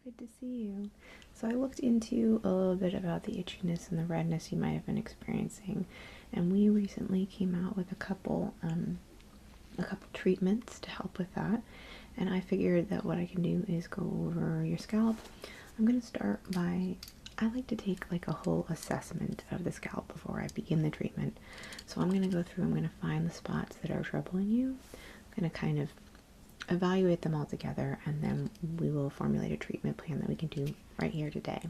good to see you. So I looked into a little bit about the itchiness and the redness you might have been experiencing, and we recently came out with a couple treatments to help with that. And I figured that what I can do is go over your scalp. I'm going to start by, I like to take like a whole assessment of the scalp before I begin the treatment. So I'm going to go through, I'm going to find the spots that are troubling you. I'm going to kind of evaluate them all together, and then we will formulate a treatment plan that we can do right here today.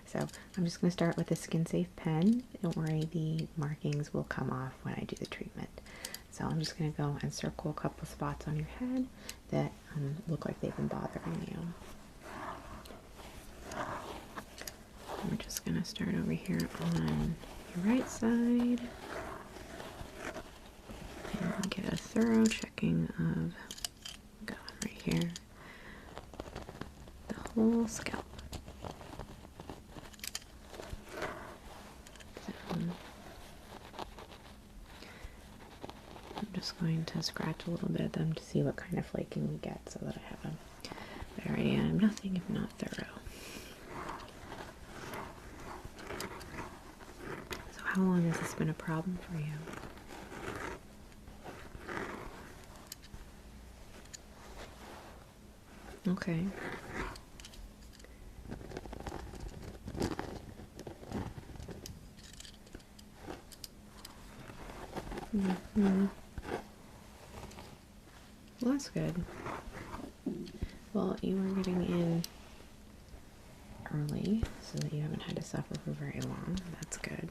So I'm just going to start with a skin safe pen. Don't worry, the markings will come off when I do the treatment. So I'm just going to go and circle a couple spots on your head that look like they've been bothering you. We're just going to start over here on your right side and get a thorough checking of, going right here, the whole scalp. So, I'm just going to scratch a little bit of them to see what kind of flaking we get so that I have a better idea. I'm nothing if not thorough. So how long has this been a problem for you? Okay. Well, that's good. Well, you are getting in early so that you haven't had to suffer for very long. That's good.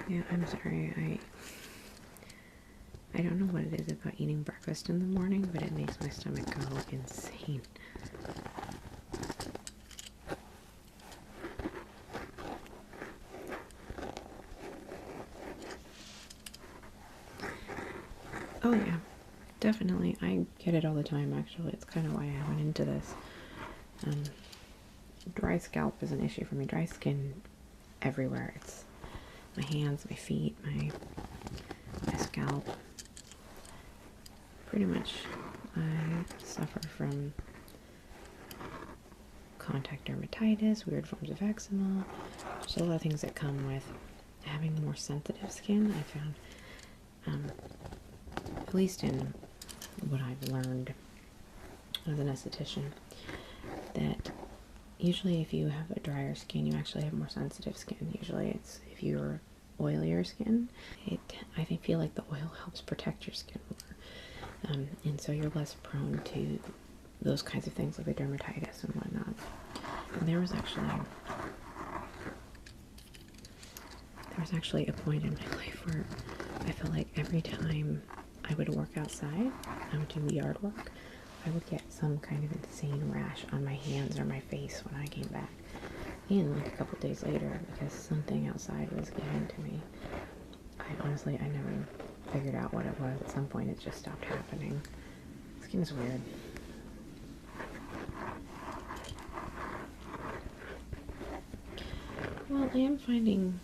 Yeah, I'm sorry. I don't know what it is about eating breakfast in the morning, but it makes my stomach go insane. Oh yeah, definitely. I get it all the time, actually. It's kind of why I went into this. Dry scalp is an issue for me. Dry skin everywhere. It's my hands, my feet, my scalp. Pretty much I suffer from contact dermatitis, weird forms of eczema. There's a lot of things that come with having more sensitive skin. I found, at least in what I've learned as an esthetician, that usually if you have a drier skin, you actually have more sensitive skin. Usually it's if you're oilier skin, I feel like the oil helps protect your skin more. And so you're less prone to those kinds of things like the dermatitis and whatnot. And there was actually a point in my life where I felt like every time I would work outside, I would do yard work, I would get some kind of insane rash on my hands or my face when I came back. And like a couple days later, because something outside was getting to me. I never figured out what it was. At some point it just stopped happening. Skin is weird. Well, I'm finding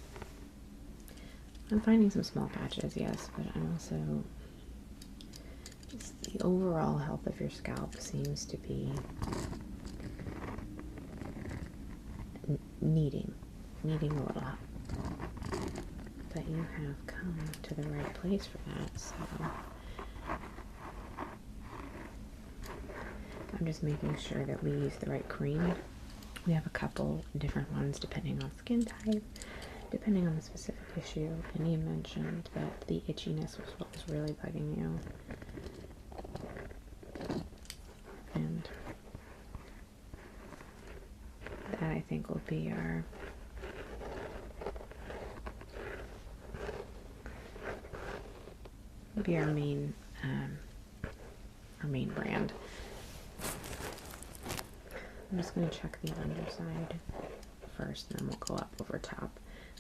some small patches, yes, but I'm also, the overall health of your scalp seems to be needing a little help. But you have come to the right place for that, so I'm just making sure that we use the right cream. We have a couple different ones depending on skin type, depending on the specific issue. And you mentioned that the itchiness was what was really bugging you. And that I think will be our main brand. I'm just going to check the underside first, and then we'll go up over top.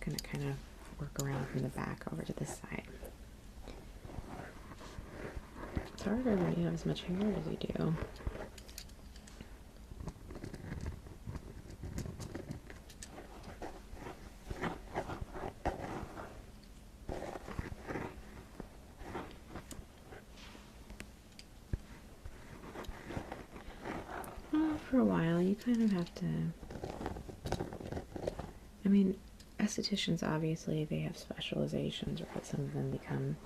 Going to kind of work around from the back over to this side. It's harder when you have as much hair as you do. for a while, you kind of have to, I mean, estheticians, obviously, they have specializations, right? Some of them become,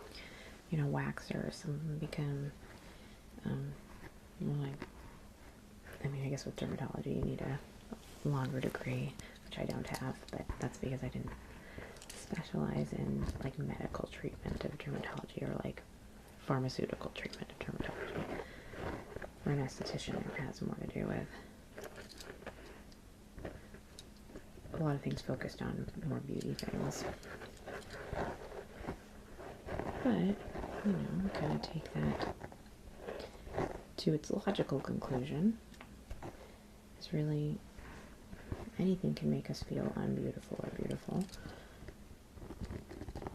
you know, waxers, some of them become, more like, I mean, I guess with dermatology, you need a longer degree, which I don't have, but that's because I didn't specialize in, like, medical treatment of dermatology or, like, pharmaceutical treatment of dermatology. For an esthetician, it has more to do with a lot of things focused on more beauty things. But, you know, kind of take that to its logical conclusion. It's really, anything can make us feel unbeautiful or beautiful.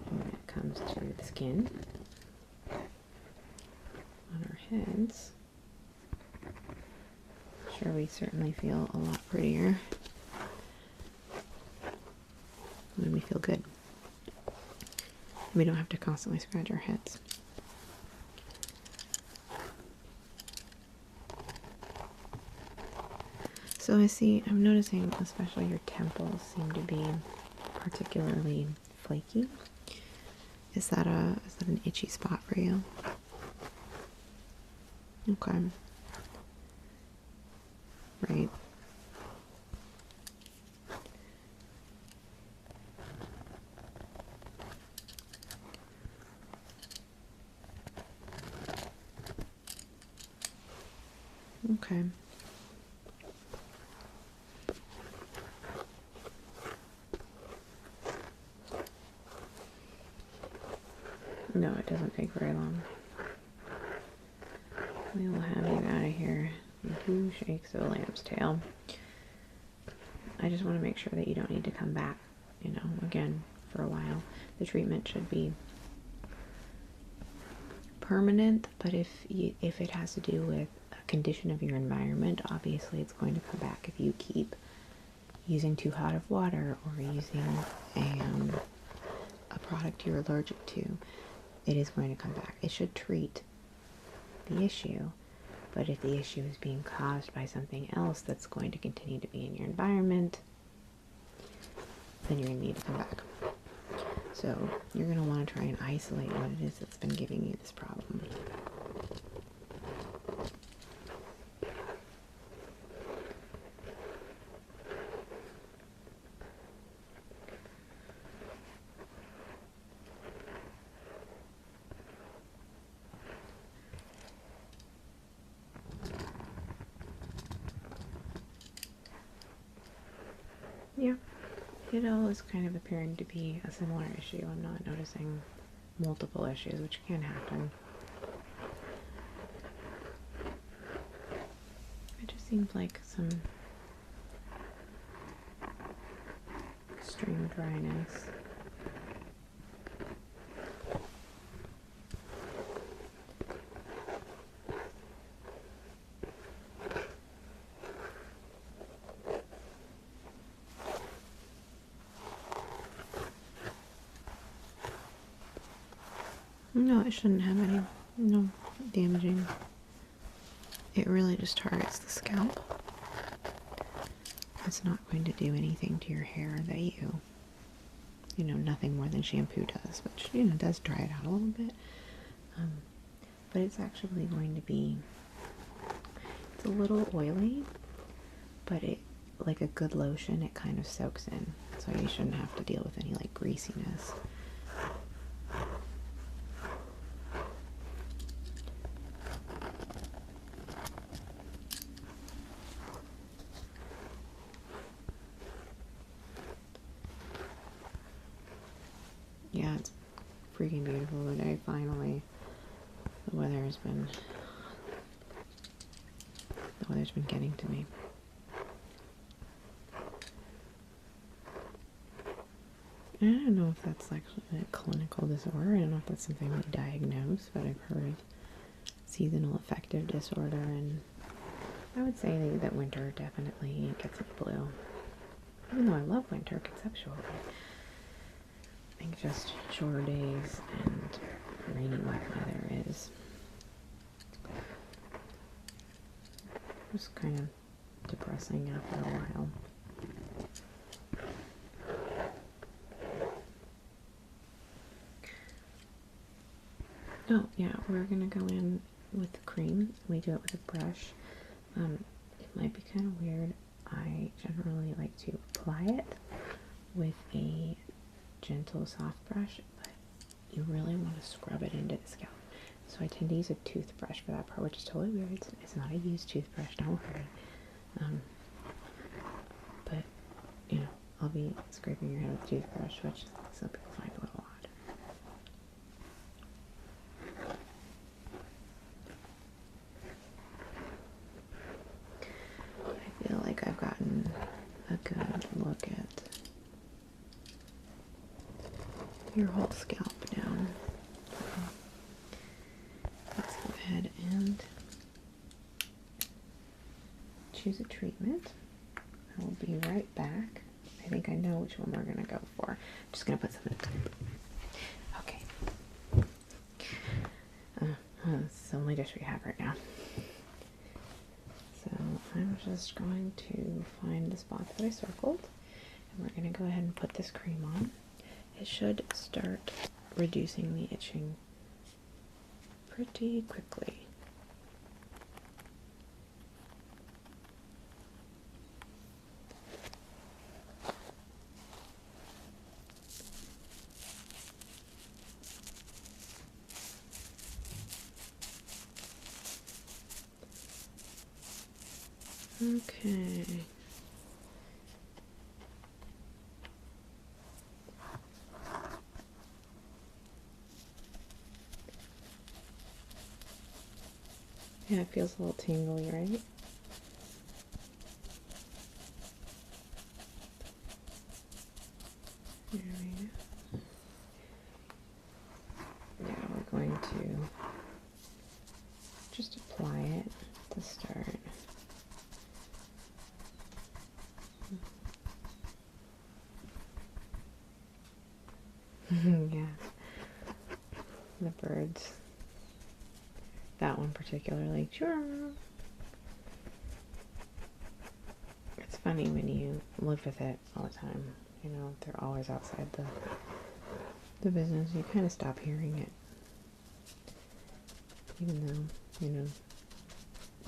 And when it comes to the skin on our heads, sure, we certainly feel a lot prettier when we feel good. We don't have to constantly scratch our heads. So I'm noticing especially your temples seem to be particularly flaky. Is that an itchy spot for you? Okay. Right. Okay. No, it doesn't take very long. We will have you out of here. Who shakes a lamb's tail? I just want to make sure that you don't need to come back, you know, again, for a while. The treatment should be permanent, but if it has to do with a condition of your environment, obviously it's going to come back if you keep using too hot of water or using a product you're allergic to. It is going to come back. It should treat the issue, but if the issue is being caused by something else that's going to continue to be in your environment, then you're going to need to come back. So you're going to want to try and isolate what it is that's been giving you this problem. Yeah, it all is kind of appearing to be a similar issue. I'm not noticing multiple issues, which can happen. It just seems like some extreme dryness. No, it shouldn't have any, no damaging. It really just targets the scalp. It's not going to do anything to your hair that you know, nothing more than shampoo does, which, you know, does dry it out a little bit. But it's actually going to be, it's a little oily, but it, like a good lotion, it kind of soaks in. So you shouldn't have to deal with any, like, greasiness. Yeah, it's freaking beautiful today, finally. The weather's been getting to me. I don't know if that's actually a clinical disorder. I don't know if that's something they diagnose, but I've heard of seasonal affective disorder, and I would say that winter definitely gets me blue. Even though I love winter conceptually. I think just shorter days and rainy wet weather is just kind of depressing after a while. Oh yeah, we're gonna go in with the cream. We do it with a brush. It might be kind of weird. I generally like to apply it with a gentle soft brush, but you really want to scrub it into the scalp. So I tend to use a toothbrush for that part, which is totally weird. It's not a used toothbrush, don't worry. But, you know, I'll be scraping your head with a toothbrush, which some people find a little odd. I feel like I've gotten a good look at your whole scalp now. Let's go ahead and choose a treatment. I will be right back. I think I know which one we're going to go for. I'm just going to put some in the Okay. It's the only dish we have right now. So I'm just going to find the spot that I circled, and we're going to go ahead and put this cream on. It should start reducing the itching pretty quickly. Okay. Yeah, it feels a little tingly, right? There we go. Yeah, we're going to just apply it to start. Yeah, the birds. That one particularly. Sure. It's funny when you live with it all the time. You know, they're always outside the business. You kind of stop hearing it. Even though, you know,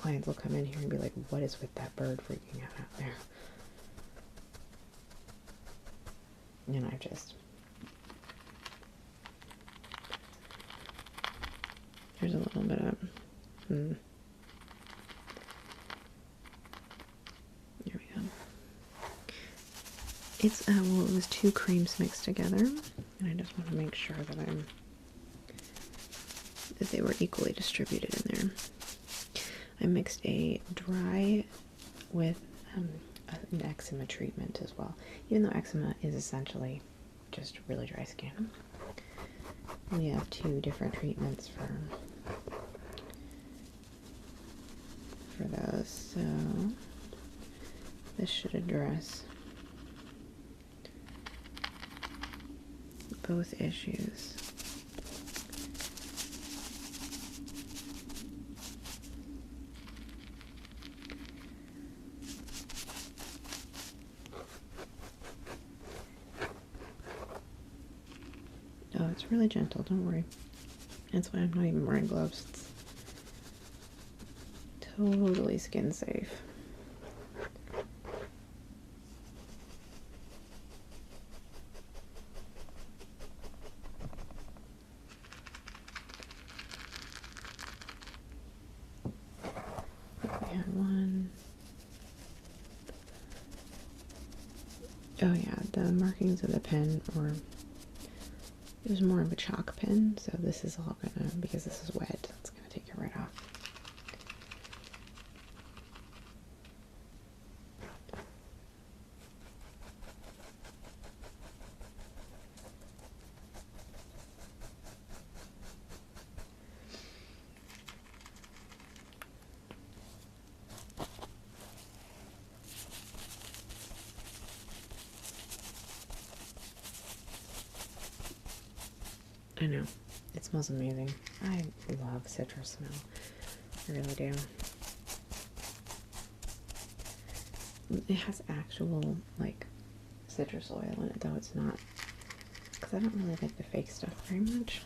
clients will come in here and be like, what is with that bird freaking out there? And I just... There's a little bit of... There we go. It's, well, it was two creams mixed together, and I just want to make sure that they were equally distributed in there. I mixed a dry with an eczema treatment as well, even though eczema is essentially just really dry skin. We have two different treatments for those, so this should address both issues. Oh, it's really gentle, don't worry. That's why I'm not even wearing gloves. It's totally skin safe. We had one. Oh yeah, the markings of the pen were... It was more of a chalk pen, so this is all gonna, because this is wet, it's gonna take it right off. I know, it smells amazing. I love citrus smell. I really do. It has actual, like, citrus oil in it, though it's not, because I don't really like the fake stuff very much.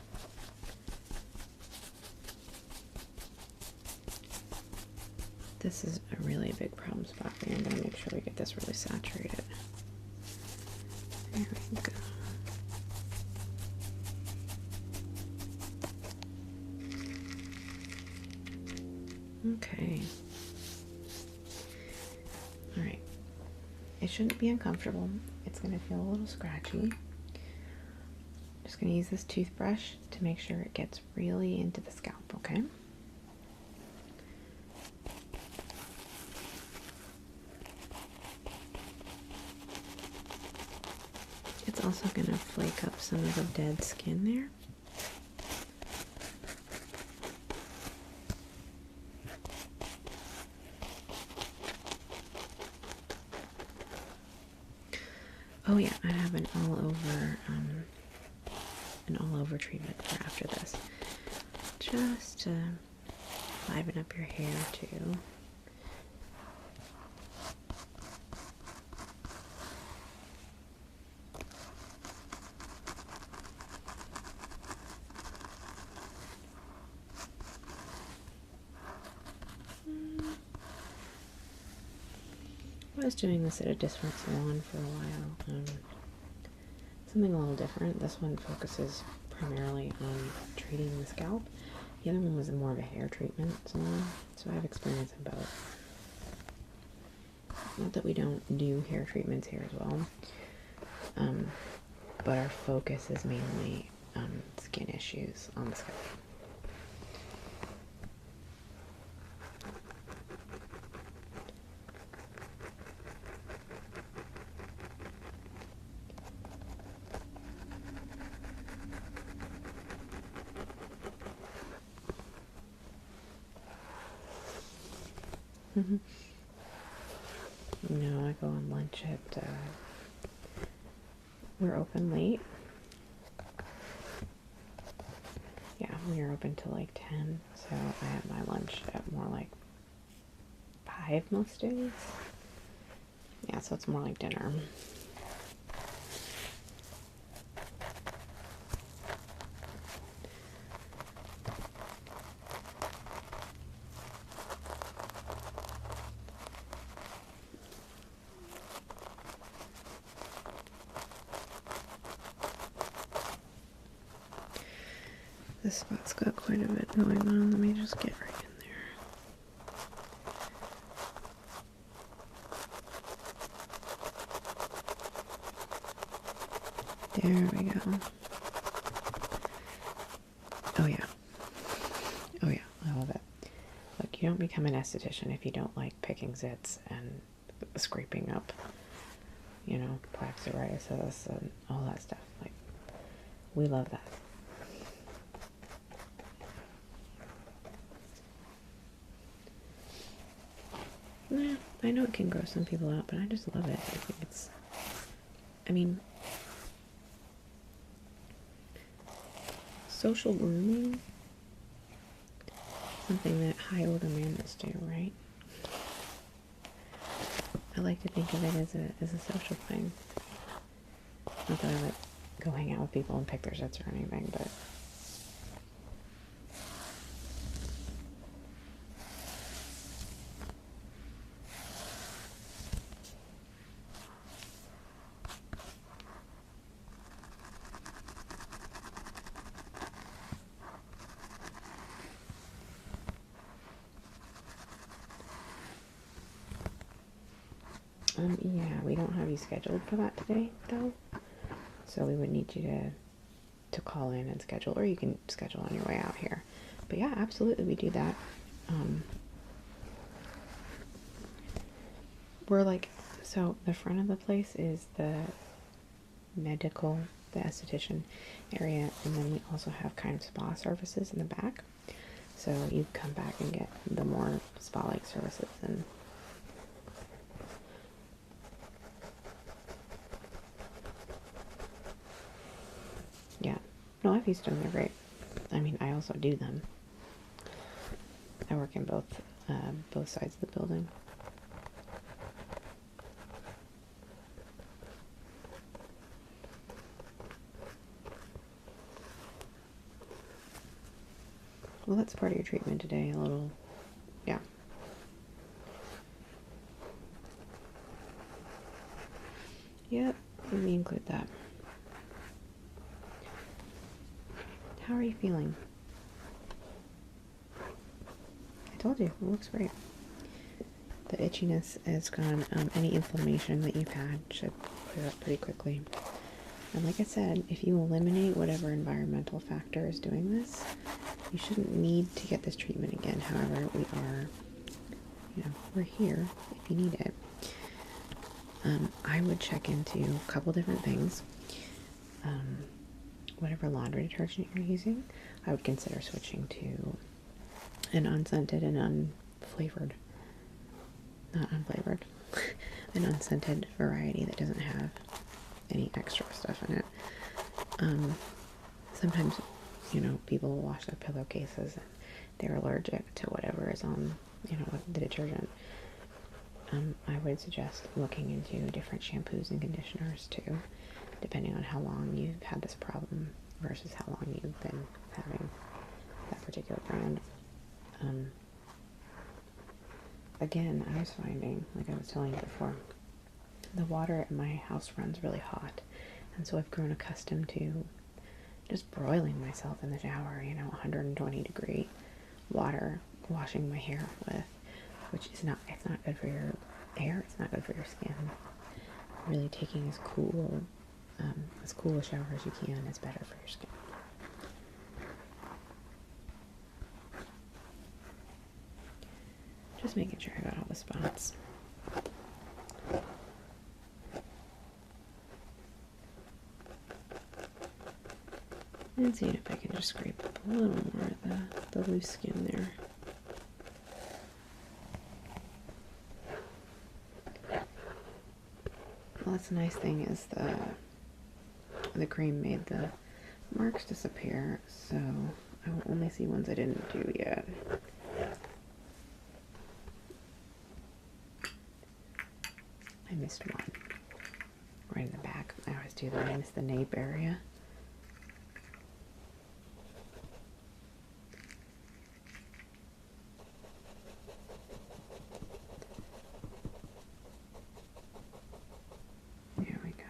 This is a really big problem spot for me. I'm going to make sure we get this really saturated. There we go. Okay. Alright. It shouldn't be uncomfortable. It's going to feel a little scratchy. Just going to use this toothbrush to make sure it gets really into the scalp, okay? It's also going to flake up some of the dead skin there. Oh yeah, I have an all over treatment for after this, just to liven up your hair too. I was doing this at a different salon for a while. Something a little different. This one focuses primarily on treating the scalp. The other one was more of a hair treatment salon, so I have experience in both. Not that we don't do hair treatments here as well, but our focus is mainly skin issues on the scalp. No, I go on lunch at, we're open late. Yeah, we are open till like 10, so I have my lunch at more like 5 most days. Yeah, so it's more like dinner. This spot's got quite a bit going on. Let me just get right in there. There we go. Oh yeah. Oh yeah, I love it. Look, you don't become an esthetician if you don't like picking zits and scraping up, you know, plaque psoriasis and all that stuff. Like, we love that. Yeah, I know it can gross some people out, but I just love it. I think it's, I mean, social grooming, something that high older manners do, right? I like to think of it as a social thing. Not that I like go hang out with people and pick their zits or anything, but yeah, we don't have you scheduled for that today, though. So we would need you to call in and schedule, or you can schedule on your way out here. But yeah, absolutely, we do that. We're like, so the front of the place is the medical, the esthetician area, and then we also have kind of spa services in the back. So you come back and get the more spa-like services. And yeah, no, I've used them. They're great. I mean, I also do them. I work in both sides of the building. Well, that's part of your treatment today, a little, yeah. Yep, let me include that. How are you feeling? I told you, it looks great. The itchiness is gone. Any inflammation that you've had should clear up pretty quickly. And like I said, if you eliminate whatever environmental factor is doing this, you shouldn't need to get this treatment again. However, we are, we're here if you need it. I would check into a couple different things. Whatever laundry detergent you're using, I would consider switching to an unscented and unflavored, not unflavored, an unscented variety that doesn't have any extra stuff in it. Sometimes, people will wash their pillowcases and they're allergic to whatever is on, the detergent. I would suggest looking into different shampoos and conditioners too, depending on how long you've had this problem versus how long you've been having that particular brand. Again, I was finding, like I was telling you before, the water at my house runs really hot, and so I've grown accustomed to just broiling myself in the shower, 120 degree water, washing my hair with, which is not, it's not good for your hair, it's not good for your skin. Really taking as cool a shower as you can is better for your skin. Just making sure I got all the spots. And seeing if I can just scrape up a little more of the loose skin there. Well, that's the nice thing is the cream made the marks disappear, so I will only see ones I didn't do yet. I missed one right in the back. I always do that. I missed the nape area. There we go.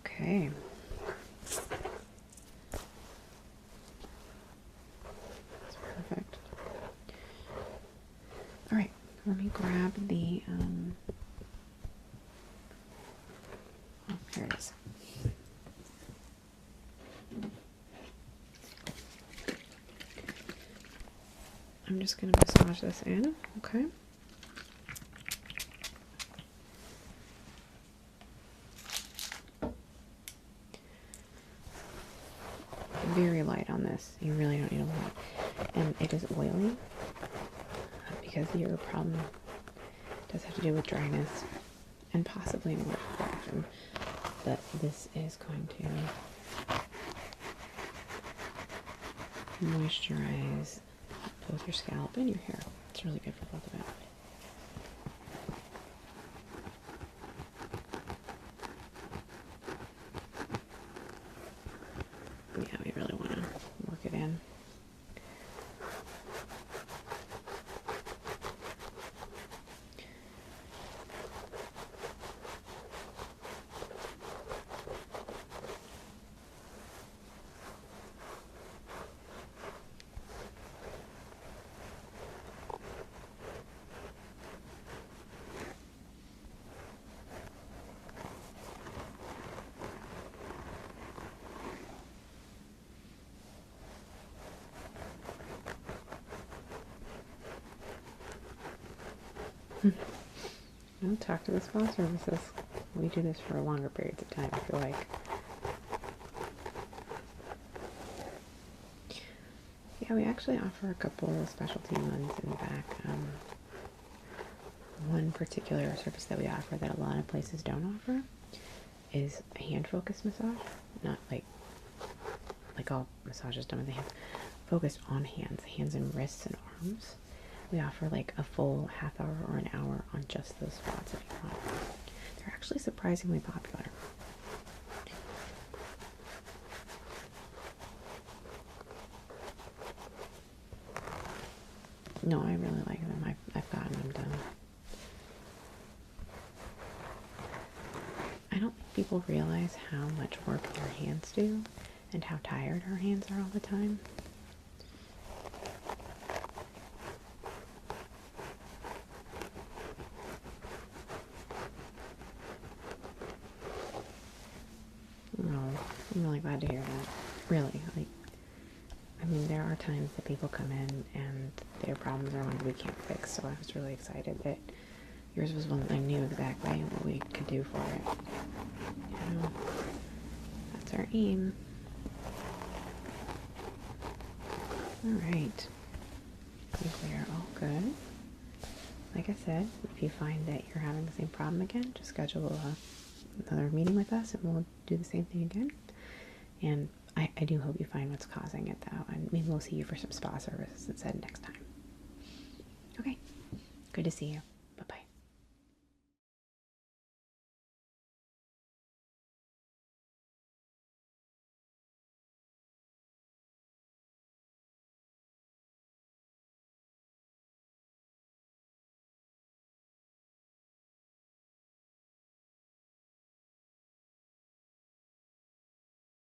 Okay. That's perfect. All right, let me grab the, oh, here it is. I'm just going to massage this in, okay? Very light on this. You really don't need a lot. And it is oily because your problem does have to do with dryness and possibly an allergic reaction. But this is going to moisturize both your scalp and your hair. It's really good for both of it. Yeah, we really want to work it in. No, talk to the spa services. We do this for longer periods of time, I feel like. Yeah, we actually offer a couple of specialty ones in the back. One particular service that we offer that a lot of places don't offer is a hand-focused massage, not like all massages done with the hands, focused on hands and wrists and arms. We offer like a full half hour or an hour on just those spots if you want. They're actually surprisingly popular. No, I really like them. I've gotten them done. I don't think people realize how much work their hands do and how tired our hands are all the time. No, I'm really glad to hear that. Really, like, I mean, there are times that people come in and their problems are ones we can't fix, so I was really excited that yours was one that I knew exactly what we could do for it. You know, that's our aim. Alright. I think we are all good. Like I said, if you find that you're having the same problem again, just schedule another meeting with us and we'll do the same thing again. And I do hope you find what's causing it though, and maybe we'll see you for some spa services instead next time. Okay, good to see you.